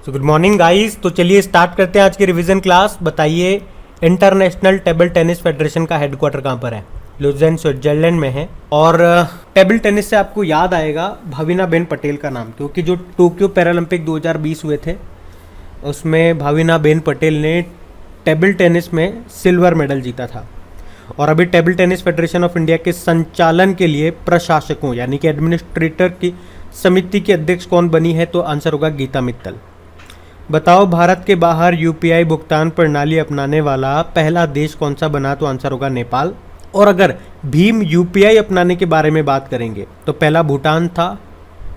So good morning guys. तो चलिए start करते हैं आज की रिवीजन क्लास। बताइए इंटरनेशनल टेबल टेनिस फेडरेशन का हेडक्वार्टर कहाँ पर है? लुज़ेन स्विट्जरलैंड में है। और टेबल टेनिस से आपको याद आएगा भाविना पटेल का नाम, क्योंकि जो टोक्यो पैरालंपिक 2020 हुए थे उसमें भाविना पटेल ने टेबल टेनिस में सिल्वर मेडल जीता था। और अभी table tennis federation of India के संचालन के लिए प्रशासकों यानी कि एडमिनिस्ट्रेटर की समिति की अध्यक्ष कौन बनी है? तो आंसर होगा गीता मित्तल। बताओ भारत के बाहर यूपीआई भुगतान प्रणाली अपनाने वाला पहला देश कौन सा बना? तो आंसर होगा नेपाल। और अगर भीम यूपीआई अपनाने के बारे में बात करेंगे तो पहला भूटान था,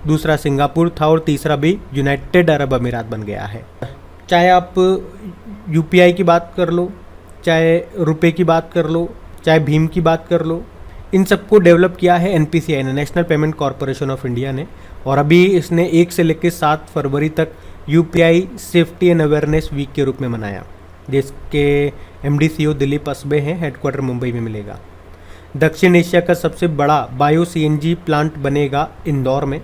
दूसरा सिंगापुर था और तीसरा भी यूनाइटेड अरब अमीरात बन गया है। चाहे आप यूपीआई की बात कर लो, चाहे रुपए की बात कर लो, चाहे भीम की बात कर लो, इन सबको डेवलप किया है एनपीसीआई ने, national payment corporation of India ने। और अभी इसने 1 से लेकर 7 फरवरी तक UPI safety and awareness week के रूप में मनाया। जिसके एमडी सीईओ दिलीप असबे हैं, हेडक्वार्टर मुंबई में मिलेगा। दक्षिण एशिया का सबसे बड़ा बायो सीएनजी प्लांट बनेगा इंदौर में।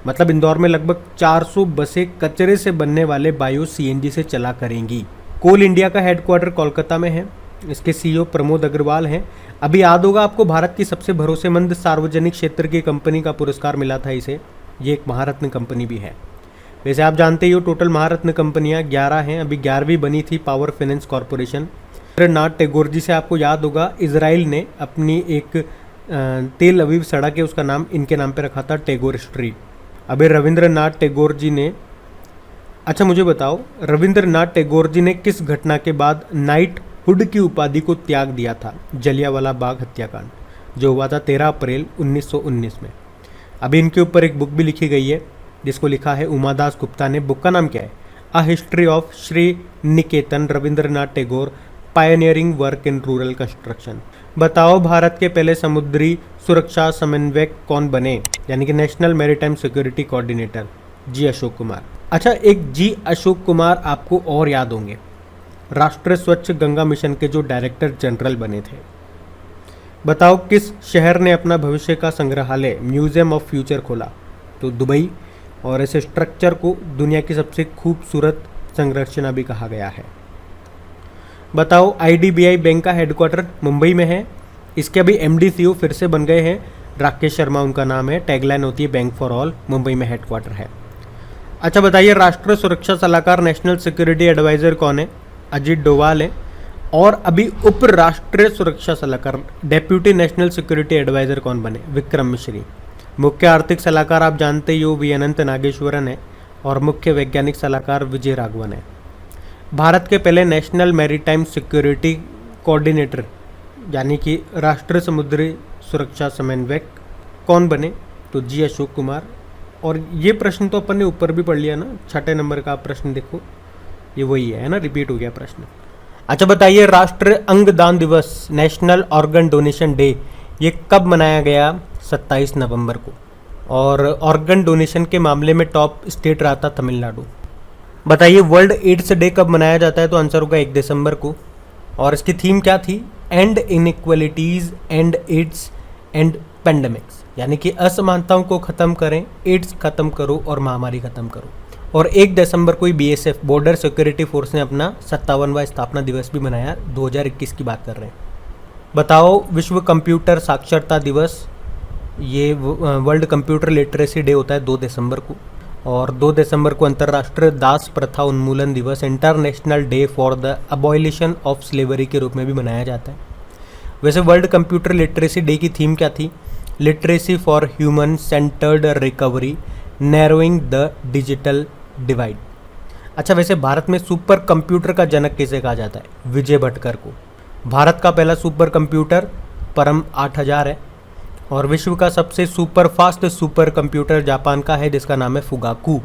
मतलब इंदौर में लगभग 400 बसें कचरे से बनने वाले बायो सीएनजी से चला करेंगी। कोल इंडिया का हेडक्वार्टर कोलकाता में है। इसके सीईओ प्रमोद अग्रवाल हैं। अभी याद होगा आपको, भारत की सबसे भरोसेमंद सार्वजनिक क्षेत्र की कंपनी का पुरस्कार मिला था इसे। ये एक महारत्न कंपनी भी है। वैसे आप जानते ही हो टोटल महारत्न कंपनियां 11 हैं। अभी 11वीं बनी थी power finance corporation. Rabindranath Tagore ji से आपको याद होगा, इजराइल ने अपनी एक तेल अवीव सड़क है उसका नाम इनके नाम पे रखा था, टैगोर स्ट्रीट। अभी रविंद्रनाथ टैगोर जी ने, अच्छा मुझे बताओ, रविंद्रनाथ टैगोर जी ने किस घटना के बाद नाइट हुड की उपाधि को त्याग दिया था? जलियांवाला बाग हत्याकांड जो हुआ था 13 अप्रैल 1919 में। अभी इनके ऊपर एक बुक भी लिखी गई है जिसको लिखा है उमादास गुप्ता ने। बुक का नाम क्या है? A history of Shri Niketan Rabindranath Tagore pioneering work in rural construction. बताओ भारत के पहले समुद्री सुरक्षा समन्वयक कौन बने? यानी कि नेशनल मैरीटाइम सिक्योरिटी कोऑर्डिनेटर जी अशोक कुमार। अच्छा, एक जी अशोक कुमार आपको और याद होंगे, राष्ट्रीय स्वच्छ गंगा मिशन के जो डायरेक्टर जनरल बने थे। बताओ किस शहर ने अपना भविष्य का संग्रहालय म्यूजियम ऑफ फ्यूचर खोला? तो दुबई। और इस स्ट्रक्चर को दुनिया की सबसे खूबसूरत संरचना भी कहा गया है। बताओ आईडीबीआई बैंक का हेडक्वार्टर मुंबई में है। इसके अभी एमडी सीईओ फिर से बन गए हैं, राकेश शर्मा उनका नाम है। टैगलाइन होती है बैंक फॉर ऑल। मुंबई में हेडक्वार्टर है। अच्छा बताइए राष्ट्रीय सुरक्षा सलाहकार नेशनल सिक्योरिटी एडवाइजर कौन है? अजीत डोवाल है। और अभी उप राष्ट्रीय सुरक्षा सलाहकार डेप्यूटी नेशनल सिक्योरिटी एडवाइजर कौन बने? विक्रम मिश्री। मुख्य आर्थिक सलाहकार आप जानते ही हो वी अनंत नागेश्वरन है। और मुख्य वैज्ञानिक सलाहकार विजय राघवन है। भारत के पहले नेशनल मैरीटाइम सिक्योरिटी कोऑर्डिनेटर यानी कि राष्ट्रीय समुद्री सुरक्षा समन्वयक कौन बने? तो जी अशोक कुमार। और ये प्रश्न तो अपन ने ऊपर भी पढ़ लिया ना, 6 नंबर का प्रश्न देखो, ये वही है ना, रिपीट हो गया प्रश्न। अच्छा बताइए राष्ट्रीय अंगदान दिवस नेशनल ऑर्गन डोनेशन डे ये कब मनाया गया? 27 नवंबर को। और ऑर्गन डोनेशन के मामले में टॉप स्टेट रहा था तमिलनाडु। बताइए वर्ल्ड एड्स डे कब मनाया जाता है? तो आंसर होगा 1 दिसंबर को। और इसकी थीम क्या थी? End inequalities end AIDS end pandemics, यानी कि असमानताओं को खत्म करें, एड्स खत्म करो और महामारी खत्म करो। और 1 दिसंबर को ही बीएसएफ बॉर्डर सिक्योरिटी फोर्स ने अपना 57वां स्थापना दिवस भी मनाया। 2021 की बात कर रहे हैं। बताओ विश्व कंप्यूटर साक्षरता दिवस, ये वर्ल्ड कंप्यूटर लिटरेसी डे होता है 2 दिसंबर को। और 2 दिसंबर को अंतर्राष्ट्रीय दास प्रथा उन्मूलन दिवस international day for the abolition of slavery के रूप में भी मनाया जाता है। वैसे वर्ल्ड कंप्यूटर लिटरेसी डे की थीम क्या थी? Literacy for human centred recovery narrowing the digital divide. अच्छा वैसे भारत में सुपर कंप्यूटर का जनक किसे कहा जाता है? विजय भटकर को। भारत का पहला सुपर कंप्यूटर परम 8000 है। और विश्व का सबसे super fast super computer Japan का है जिसका नाम है फुगाकू।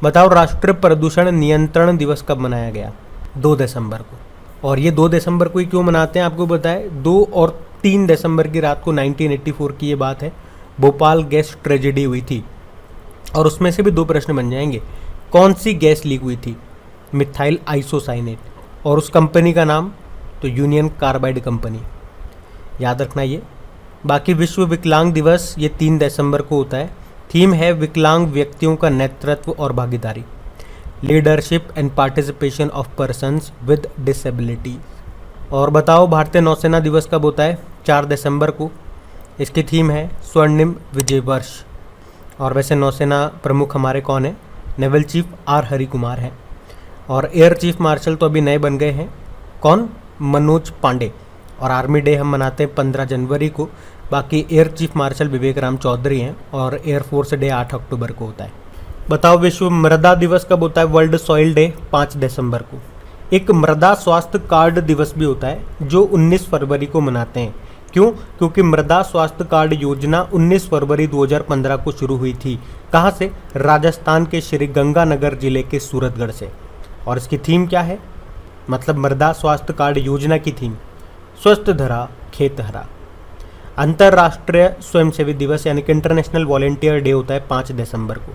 बताओ राष्ट्रीय प्रदूषण नियंत्रण दिवस कब मनाया गया? 2 दिसंबर को। और ये 2 दिसंबर को ही क्यों मनाते हैं आपको बताए? 2 और 3 दिसंबर की रात को 1984 की ये बात है, भोपाल गैस ट्रेजेडी हुई थी। और उसमें से भी 2 प्रश्न बन जाएंगे। कौन सी गैस लीक हुई थी? Methyl isocyanate. और उस कंपनी का नाम? तो यूनियन कार्बाइड कंपनी। याद रखना ये। बाकी विश्व विकलांग दिवस ये 3 दिसंबर को होता है। थीम है विकलांग व्यक्तियों का नेतृत्व और भागीदारी। Leadership and participation of persons with disability. और बताओ भारतीय नौसेना दिवस कब होता है? 4 दिसंबर को। इसकी थीम है स्वर्णिम विजय वर्ष। और वैसे नौसेना प्रमुख हमारे कौन है? Naval chief are Hari Kumar हैं। और एयर चीफ मार्शल तो अभी नए बन गए हैं, कौन? मनोज पांडे। और आर्मी डे हम मनाते हैं 15 जनवरी को। बाकी एयर चीफ मार्शल विवेक राम चौधरी हैं। और एयरफोर्स डे 8 अक्टूबर को होता है। बताओ विश्व मृदा दिवस कब होता है? वर्ल्ड सॉइल डे 5 दिसंबर को। एक मृदा स्वास्थ्य कार्ड दिवस भी होता है जो 19 फरवरी को मनाते हैं। क्यों? क्योंकि मृदा स्वास्थ्य कार्ड योजना 19 फरवरी 2015 को शुरू हुई थी। कहाँ से? राजस्थान के श्री गंगानगर जिले के सूरतगढ़ से। और इसकी थीम क्या है? मतलब मृदा स्वास्थ्य कार्ड योजना की थीम स्वस्थ धरा खेत हरा। अंतर्राष्ट्रीय स्वयंसेवी दिवस यानी कि इंटरनेशनल वॉलेंटियर डे होता है 5 दिसंबर को।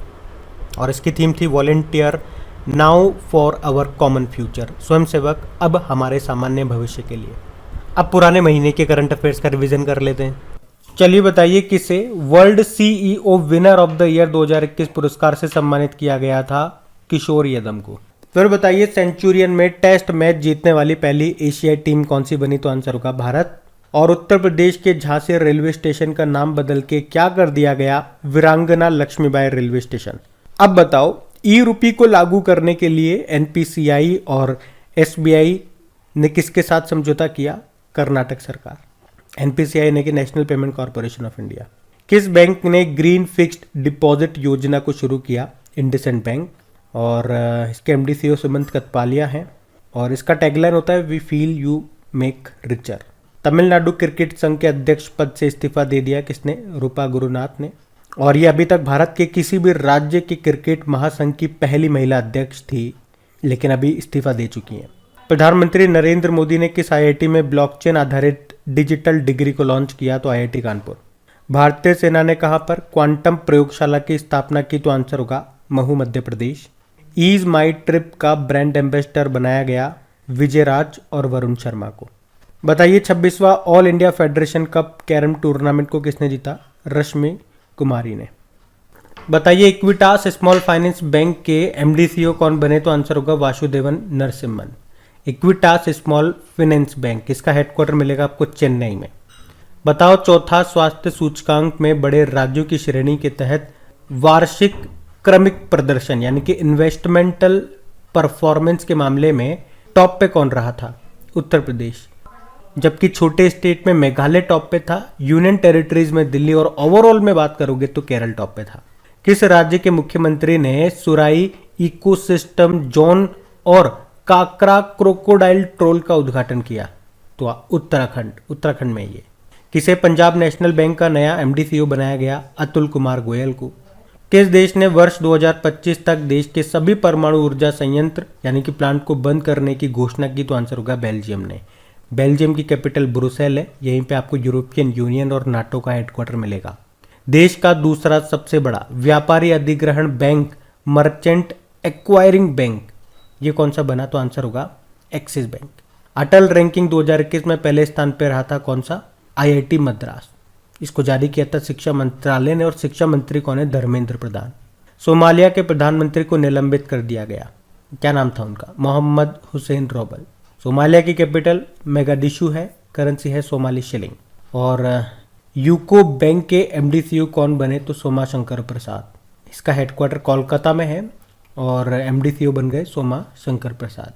और इसकी थीम थी volunteer now for our common future. स्वयंसेवक अब हमारे सामान्य भविष्य के लिए। अब पुराने महीने के करंट अफेयर्स का रिवीजन कर लेते हैं। चलिए बताइए किसे world CEO winner of the year 2021 पुरस्कार से सम्मानित किया गया था? किशोर यादव को। फिर बताइए सेंचुरियन में टेस्ट मैच जीतने वाली पहली एशियाई टीम कौन सी बनी? तो आंसर होगा भारत। और उत्तर प्रदेश के झांसी रेलवे स्टेशन का नाम बदल के क्या कर दिया गया? वीरांगना लक्ष्मीबाई रेलवे स्टेशन। अब बताओ ई रूपी को लागू करने के लिए एनपीसीआई और एसबीआई ने किसके साथ समझौता किया? कर्नाटक सरकार। एनपीसीआई ने कि national payment corporation of India. किस बैंक ने ग्रीन फिक्स्ड डिपॉजिट योजना को शुरू किया? इंडसइंड बैंक। और इसके एमडी सीईओ सुमंत कथपालिया हैं। और इसका टैगलाइन होता है we feel you make richer. Tamil Nadu cricket संघ के अध्यक्ष पद से इस्तीफा दे दिया किसने? रूपा गुरुनाथ ने। और ये अभी तक भारत के किसी भी राज्य के क्रिकेट महासंघ की पहली महिला अध्यक्ष थी, लेकिन अभी इस्तीफा दे चुकी हैं। प्रधानमंत्री नरेंद्र मोदी ने किस आईआईटी में ब्लॉकचेन आधारित डिजिटल डिग्री को लॉन्च किया? तो आईआईटी कानपुर। भारतीय सेना ने कहां पर क्वांटम प्रयोगशाला की स्थापना की? तो आंसर होगा Mhow Madhya Pradesh. Ease my trip का ब्रांड एम्बेसडर बनाया गया विजयराज और वरुण शर्मा को। बताइए 26वां all India federation cup carrom tournament को किसने जीता? रश्मि कुमारी ने। बताइए इक्विटास स्मॉल फाइनेंस बैंक के एमडी सीईओ कौन बने? तो आंसर होगा Vasudevan Narasimhan. Equitas small finance bank, इसका हेडक्वार्टर मिलेगा आपको चेन्नई में। बताओ चौथा स्वास्थ्य सूचकांक में बड़े राज्यों की श्रेणी के तहत वार्षिक क्रमिक प्रदर्शन यानी कि इन्वेस्टमेंटल परफॉर्मेंस के मामले में टॉप पे कौन रहा था? उत्तर प्रदेश। जबकि छोटे स्टेट में मेघालय टॉप पे था, यूनियन टेरिटरीज में दिल्ली, और ओवरऑल में बात करोगे तो केरल टॉप पे था। किस राज्य के मुख्यमंत्री ने सुराई इकोसिस्टम जोन और काकरा क्रोकोडाइल ट्रोल का उद्घाटन किया? तो उत्तराखंड में ये। किसे पंजाब नेशनल बैंक का नया एमडी सीईओ बनाया गया? अतुल कुमार गोयल को। किस देश ने वर्ष 2025 तक देश के सभी परमाणु ऊर्जा संयंत्र यानी कि प्लांट को बंद करने की घोषणा की? तो आंसर होगा बेल्जियम ने। बेल्जियम की कैपिटल ब्रुसेल है। यहीं पे आपको यूरोपियन यूनियन और नाटो का हेडक्वार्टर मिलेगा। देश का दूसरा सबसे बड़ा व्यापारी अधिग्रहण बैंक मर्चेंट एक्वायरिंग बैंक ये कौन सा बना? तो आंसर होगा एक्सिस बैंक। अटल रैंकिंग 2021 में पहले स्थान पर रहा था कौन सा? आईआईटी मद्रास। इसको जारी किया था शिक्षा मंत्रालय ने और शिक्षा मंत्री कौन है? धर्मेंद्र प्रधान। सोमालिया के प्रधानमंत्री को निलंबित कर दिया गया, क्या नाम था उनका? मोहम्मद हुसैन रोबल। सोमालिया की कैपिटल मेगाडिशु है, करेंसी है सोमाली शिलिंग। और यूको बैंक के एमडी सीईओ कौन बने? तो सोमा शंकर प्रसाद। इसका हेडक्वार्टर कोलकाता में है और एमडी सीईओ बन गए सोमा शंकर प्रसाद।